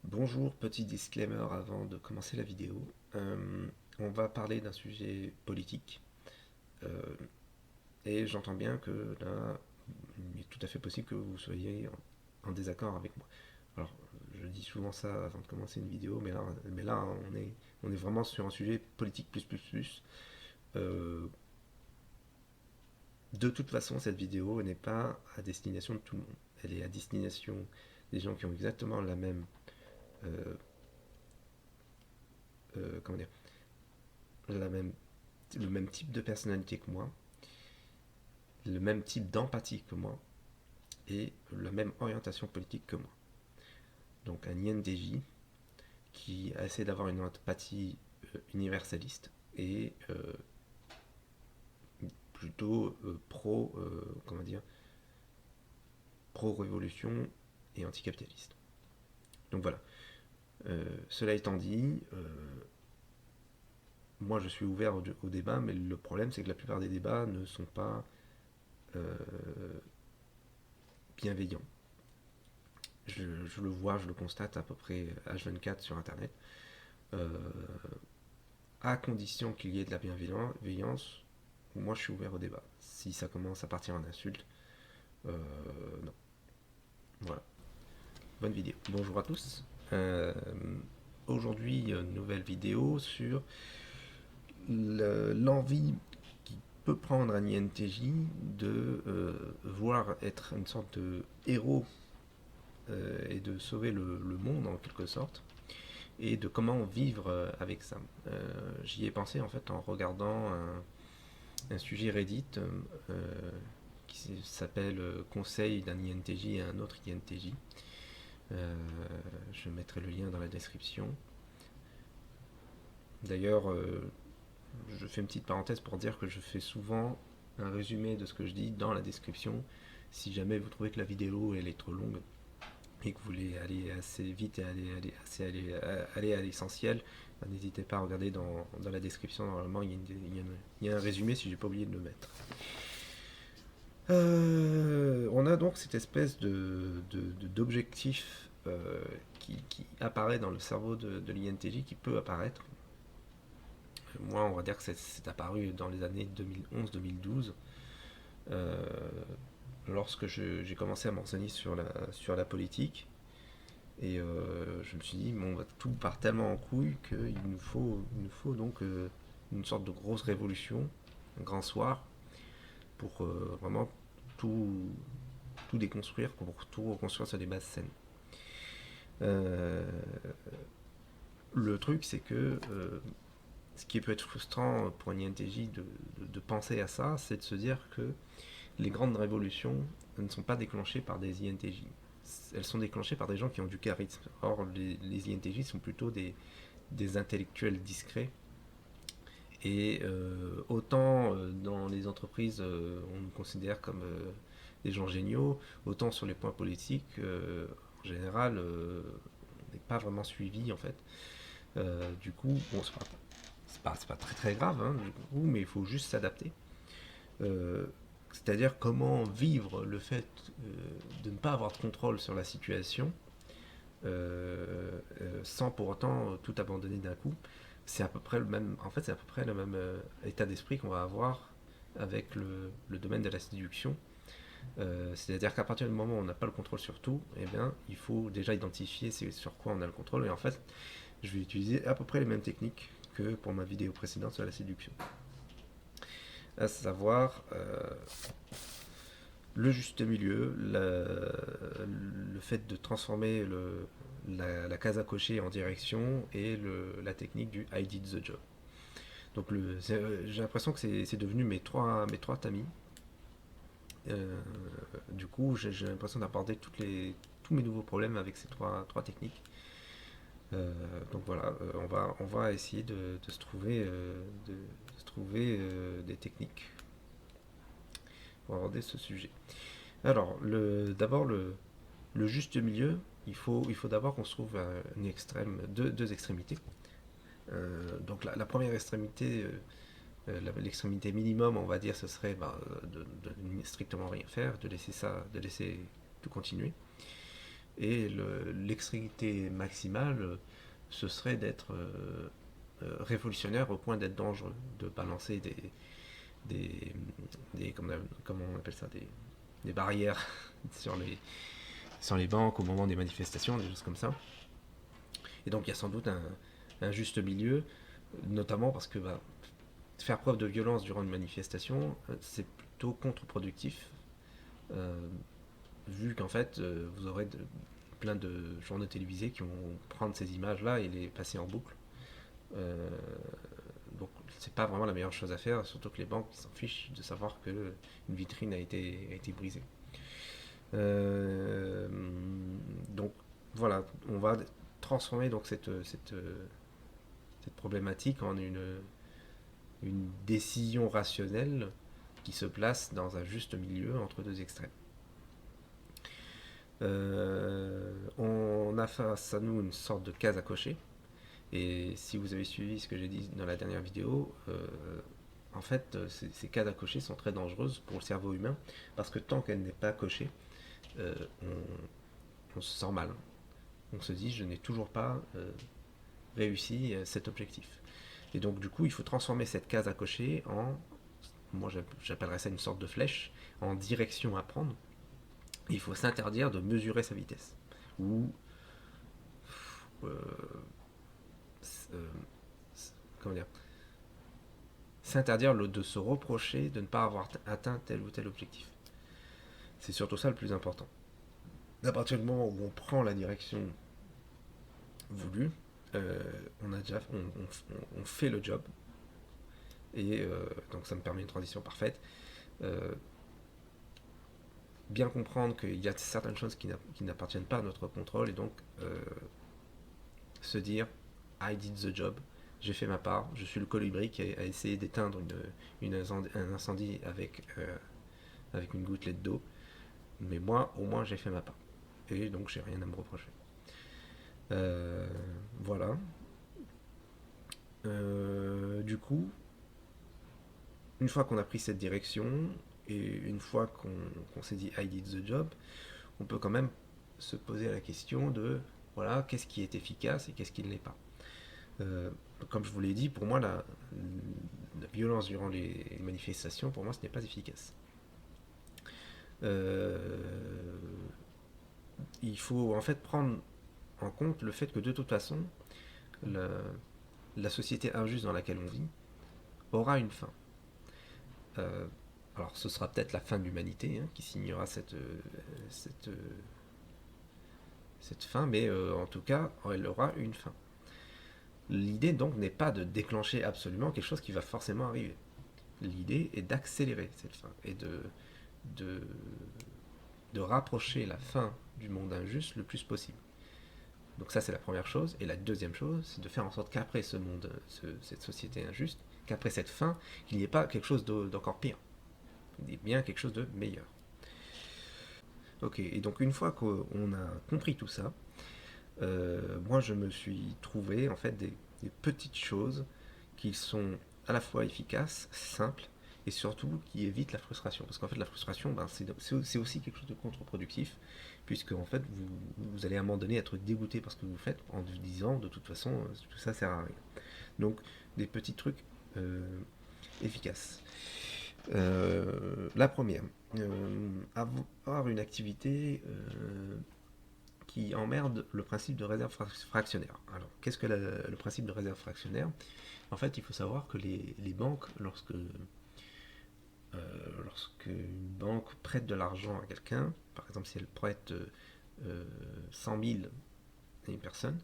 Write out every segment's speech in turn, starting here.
Bonjour, petit disclaimer avant de commencer la vidéo. On va parler d'un sujet politique euh, et j'entends bien que là, il est tout à fait possible que vous soyez en désaccord avec moi. Alors, je dis souvent ça avant de commencer une vidéo, mais là on est vraiment sur un sujet politique plus. Euh, de toute façon, cette vidéo n'est pas à destination de tout le monde. Elle est à destination des gens qui ont exactement la même, euh, comment dire, la même le même type de personnalité que moi, le même type d'empathie que moi et la même orientation politique que moi. Donc un INTJ qui a essayé d'avoir une empathie universaliste et plutôt comment dire, pro-révolution et anticapitaliste. Donc voilà. Cela étant dit, moi je suis ouvert au débat, mais le problème c'est que la plupart des débats ne sont pas euh, bienveillants. Je le vois, je le constate à peu près H24 sur Internet. Euh, à condition qu'il y ait de la bienveillance, moi je suis ouvert au débat. Si ça commence à partir en insulte, non. Voilà. Bonne vidéo. Bonjour à tous. Aujourd'hui, une nouvelle vidéo sur l'envie qui peut prendre un INTJ de vouloir être une sorte de héros et de sauver le monde en quelque sorte, et de comment vivre avec ça. J'y ai pensé en fait en regardant un sujet Reddit qui s'appelle Conseil d'un INTJ à un autre INTJ. Je mettrai le lien dans la description. D'ailleurs, je fais une petite parenthèse pour dire que je fais souvent un résumé de ce que je dis dans la description. Si jamais vous trouvez que la vidéo elle est trop longue et que vous voulez aller assez vite et aller à l'essentiel, n'hésitez pas à regarder dans la description. Normalement, il y a un résumé si j'ai pas oublié de le mettre. On a donc cette espèce d'objectif qui apparaît dans le cerveau de l'INTJ, qui peut apparaître. Moi, on va dire que c'est apparu dans les années 2011-2012, euh, lorsque j'ai commencé à m'enseigner sur la politique. Et je me suis dit, bon, bah, tout part tellement en couille qu'il nous faut donc une sorte de grosse révolution, un grand soir, pour vraiment tout, tout déconstruire, pour tout reconstruire sur des bases saines. Euh, le truc, c'est que ce qui peut être frustrant pour un INTJ de penser à ça, c'est de se dire que les grandes révolutions ne sont pas déclenchées par des INTJ. Elles sont déclenchées par des gens qui ont du charisme. Or, les INTJ sont plutôt des intellectuels discrets. Et autant dans les entreprises, on nous considère comme des gens géniaux, autant sur les points politiques, en général, on n'est pas vraiment suivi en fait. Du coup, bon, c'est pas très très grave, hein, du coup, mais il faut juste s'adapter. Euh, C'est-à-dire comment vivre le fait de ne pas avoir de contrôle sur la situation sans pour autant tout abandonner d'un coup. C'est à peu près le même, en fait, c'est à peu près le même état d'esprit qu'on va avoir avec le domaine de la séduction. C'est-à-dire qu'à partir du moment où on n'a pas le contrôle sur tout, eh bien, il faut déjà identifier sur quoi on a le contrôle. Et en fait, je vais utiliser à peu près les mêmes techniques que pour ma vidéo précédente sur la séduction. À savoir le juste milieu, le fait de transformer la case à cocher en direction et la technique du I did the job. Donc j'ai l'impression que c'est devenu mes trois tamis. Du coup, j'ai l'impression d'aborder tous mes nouveaux problèmes avec ces trois techniques. Donc voilà, on va essayer de se trouver, des techniques pour aborder ce sujet. Alors, d'abord, le juste milieu, il faut d'abord qu'on se trouve deux extrémités. Donc la première extrémité, l'extrémité minimum, on va dire, ce serait de strictement rien faire, de laisser tout continuer. et l'extrémité maximale, ce serait d'être révolutionnaire au point d'être dangereux, de balancer comment on appelle ça, des barrières sur les banques au moment des manifestations, des choses comme ça. Et donc il y a sans doute un juste milieu, notamment parce que faire preuve de violence durant une manifestation, c'est plutôt contre-productif, euh, vu qu'en fait, vous aurez plein de journaux télévisés qui vont prendre ces images-là et les passer en boucle. Euh, donc c'est pas vraiment la meilleure chose à faire, surtout que les banques s'en fichent de savoir que une vitrine a été brisée. Euh, donc voilà, on va transformer donc cette problématique en une décision rationnelle qui se place dans un juste milieu entre deux extrêmes. On a face à nous une sorte de case à cocher. Et si vous avez suivi ce que j'ai dit dans la dernière vidéo, en fait, ces cases à cocher sont très dangereuses pour le cerveau humain parce que tant qu'elle n'est pas cochée, euh, on se sent mal. On se dit, je n'ai toujours pas réussi cet objectif. Et donc, du coup, il faut transformer cette case à cocher en, moi j'appellerais ça une sorte de flèche, en direction à prendre. Et il faut s'interdire de mesurer sa vitesse. Ou euh, euh, comment dire, s'interdire de se reprocher de ne pas avoir atteint tel ou tel objectif. C'est surtout ça le plus important. À partir du moment où on prend la direction voulue, on fait le job. Et donc ça me permet une transition parfaite. Euh, Bien comprendre qu'il y a certaines choses qui n'appartiennent pas à notre contrôle et donc se dire I did the job, j'ai fait ma part, je suis le colibri qui a essayé d'éteindre un incendie avec une gouttelette d'eau, mais moi au moins j'ai fait ma part et donc j'ai rien à me reprocher. Voilà. Du coup, une fois qu'on a pris cette direction et une fois qu'on s'est dit I did the job, on peut quand même se poser la question de voilà, qu'est-ce qui est efficace et qu'est-ce qui ne l'est pas. Comme je vous l'ai dit, pour moi, la violence durant les manifestations, pour moi, ce n'est pas efficace. Euh, il faut en fait prendre en compte le fait que de toute façon, la, la société injuste dans laquelle on vit aura une fin. Euh, alors ce sera peut-être la fin de l'humanité qui signera cette, cette fin, mais en tout cas, elle aura une fin. L'idée donc n'est pas de déclencher absolument quelque chose qui va forcément arriver. L'idée est d'accélérer cette fin et de, de rapprocher la fin du monde injuste le plus possible. Donc ça c'est la première chose. Et la deuxième chose, c'est de faire en sorte qu'après cette société injuste, qu'après cette fin, qu'il n'y ait pas quelque chose d'encore pire. Il y ait bien quelque chose de meilleur. Ok, et donc une fois qu'on a compris tout ça, moi je me suis trouvé en fait des petites choses qui sont à la fois efficaces, simples, et surtout qui évitent la frustration. Parce qu'en fait la frustration, c'est aussi quelque chose de contre-productif, puisque en fait vous allez à un moment donné être dégoûté par ce que vous faites en vous disant de toute façon tout ça sert à rien. Donc des petits trucs efficaces. La première, avoir une activité qui emmerde le principe de réserve fractionnaire. Alors, qu'est-ce que le principe de réserve fractionnaire? En fait, il faut savoir que les banques, lorsque une banque prête de l'argent à quelqu'un, par exemple si elle prête 100 000 à une personne,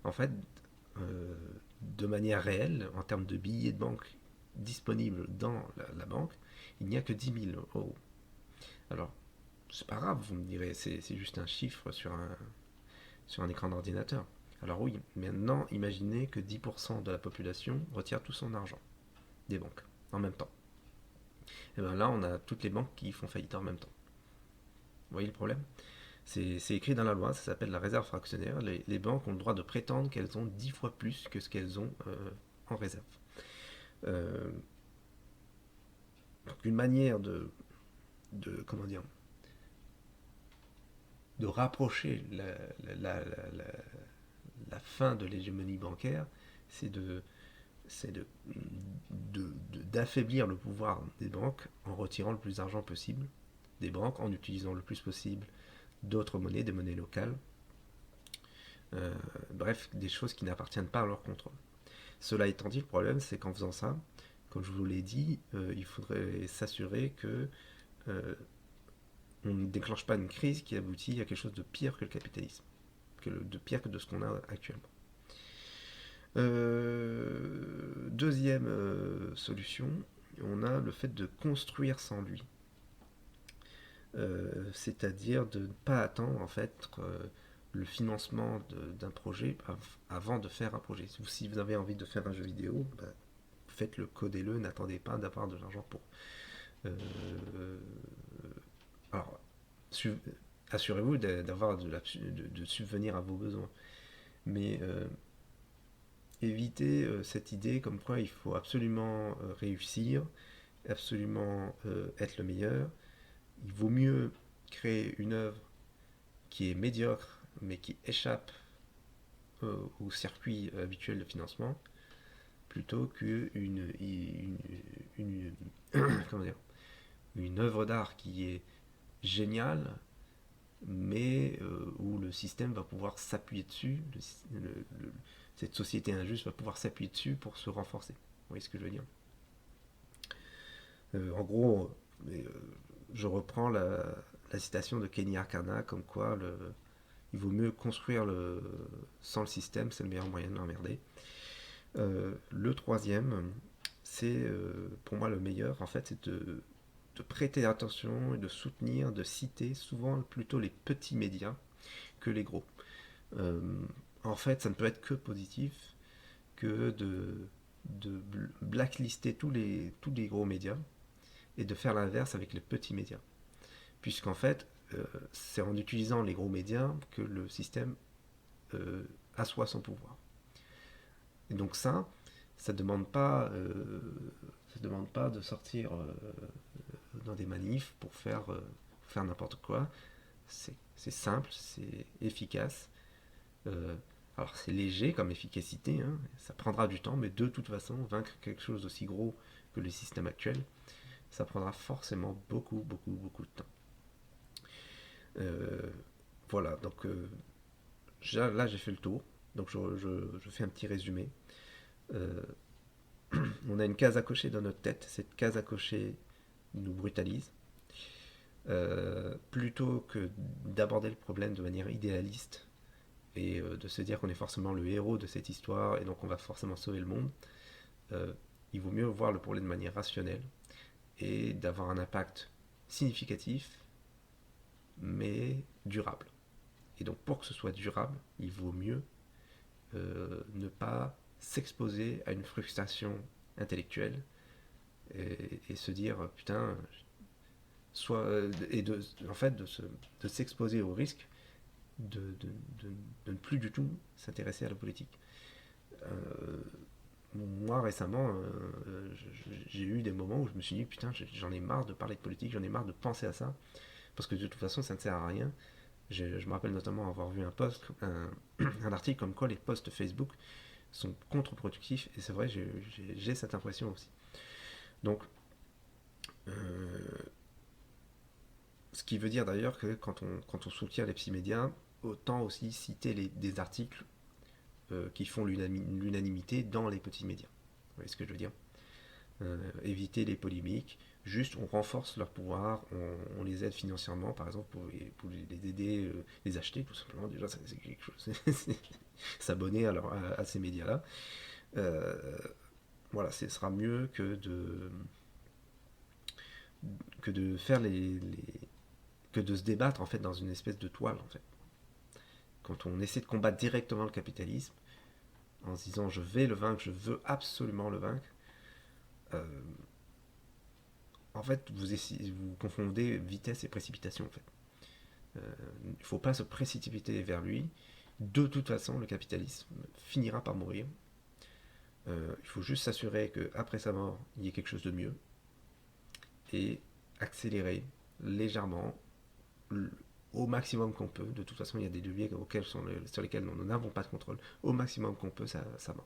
en fait, de manière réelle, en termes de billets de banque disponibles dans la banque, il n'y a que 10 000 euros. Alors, c'est pas grave, vous me direz, c'est juste un chiffre sur un écran d'ordinateur. Alors oui, maintenant, imaginez que 10% de la population retire tout son argent des banques en même temps. Et bien là, on a toutes les banques qui font faillite en même temps. Vous voyez le problème? C'est écrit dans la loi, ça s'appelle la réserve fractionnaire. Les banques ont le droit de prétendre qu'elles ont 10 fois plus que ce qu'elles ont en réserve. Euh, donc une manière de comment dire, de rapprocher la fin de l'hégémonie bancaire, c'est d'affaiblir le pouvoir des banques en retirant le plus d'argent possible des banques, en utilisant le plus possible d'autres monnaies, des monnaies locales, bref, des choses qui n'appartiennent pas à leur contrôle. Cela étant dit, le problème, c'est qu'en faisant ça, comme je vous l'ai dit, il faudrait s'assurer que on ne déclenche pas une crise qui aboutit à quelque chose de pire que le capitalisme, de pire que de ce qu'on a actuellement. Deuxième solution, on a le fait de construire sans lui. C'est-à-dire de ne pas attendre en fait le financement d'un projet avant de faire un projet. Si vous avez envie de faire un jeu vidéo, faites-le, codez-le, n'attendez pas d'avoir de l'argent pour. Alors, assurez-vous d'avoir de subvenir à vos besoins. Mais évitez cette idée comme quoi il faut absolument réussir, absolument être le meilleur. Il vaut mieux créer une œuvre qui est médiocre, mais qui échappe au circuit habituel de financement, plutôt qu'une comment dire, une œuvre d'art qui est géniale, mais où le système va pouvoir s'appuyer dessus, cette société injuste va pouvoir s'appuyer dessus pour se renforcer. Vous voyez ce que je veux dire? En gros, je reprends la citation de Kenny Arcana, comme quoi il vaut mieux construire sans le système, c'est le meilleur moyen de l'emmerder. Le troisième, c'est pour moi le meilleur, en fait, c'est de prêter attention et de soutenir, de citer souvent plutôt les petits médias que les gros. En fait, ça ne peut être que positif que de blacklister tous les gros médias et de faire l'inverse avec les petits médias. Puisqu'en fait, c'est en utilisant les gros médias que le système assoit son pouvoir. Et donc ça demande pas de sortir dans des manifs pour faire n'importe quoi. C'est simple, c'est efficace. Alors c'est léger comme efficacité, hein, ça prendra du temps, mais de toute façon, vaincre quelque chose d'aussi gros que le système actuel, ça prendra forcément beaucoup de temps. Voilà, donc là j'ai fait le tour, donc je fais un petit résumé. On a une case à cocher dans notre tête, cette case à cocher nous brutalise. Plutôt que d'aborder le problème de manière idéaliste et de se dire qu'on est forcément le héros de cette histoire et donc on va forcément sauver le monde, il vaut mieux voir le problème de manière rationnelle et d'avoir un impact significatif mais durable. Et donc pour que ce soit durable, il vaut mieux ne pas s'exposer à une frustration intellectuelle et se dire putain, en fait de s'exposer au risque de ne plus du tout s'intéresser à la politique. Moi récemment, j'ai eu des moments où je me suis dit putain, j'en ai marre de parler de politique, j'en ai marre de penser à ça, parce que de toute façon ça ne sert à rien. Je me rappelle notamment avoir vu un article comme quoi les posts Facebook sont contre-productifs, et c'est vrai, j'ai cette impression aussi. Donc, ce qui veut dire d'ailleurs que quand on soutient les petits médias, autant aussi citer des articles qui font l'unanimité dans les petits médias. Vous voyez ce que je veux dire? Éviter les polémiques, juste on renforce leur pouvoir, on les aide financièrement, par exemple, pour les aider, les acheter, tout simplement. Déjà, c'est quelque chose. S'abonner à ces médias-là. Voilà, ce sera mieux que de faire que de se débattre en fait dans une espèce de toile en fait. Quand on essaie de combattre directement le capitalisme en se disant je vais le vaincre, je veux absolument le vaincre, en fait vous confondez vitesse et précipitation en fait. Il ne faut pas se précipiter vers lui. De toute façon, le capitalisme finira par mourir. Il faut juste s'assurer qu'après sa mort, il y ait quelque chose de mieux et accélérer légèrement au maximum qu'on peut. De toute façon, il y a des leviers sur lesquels nous n'avons pas de contrôle. Au maximum qu'on peut, ça va.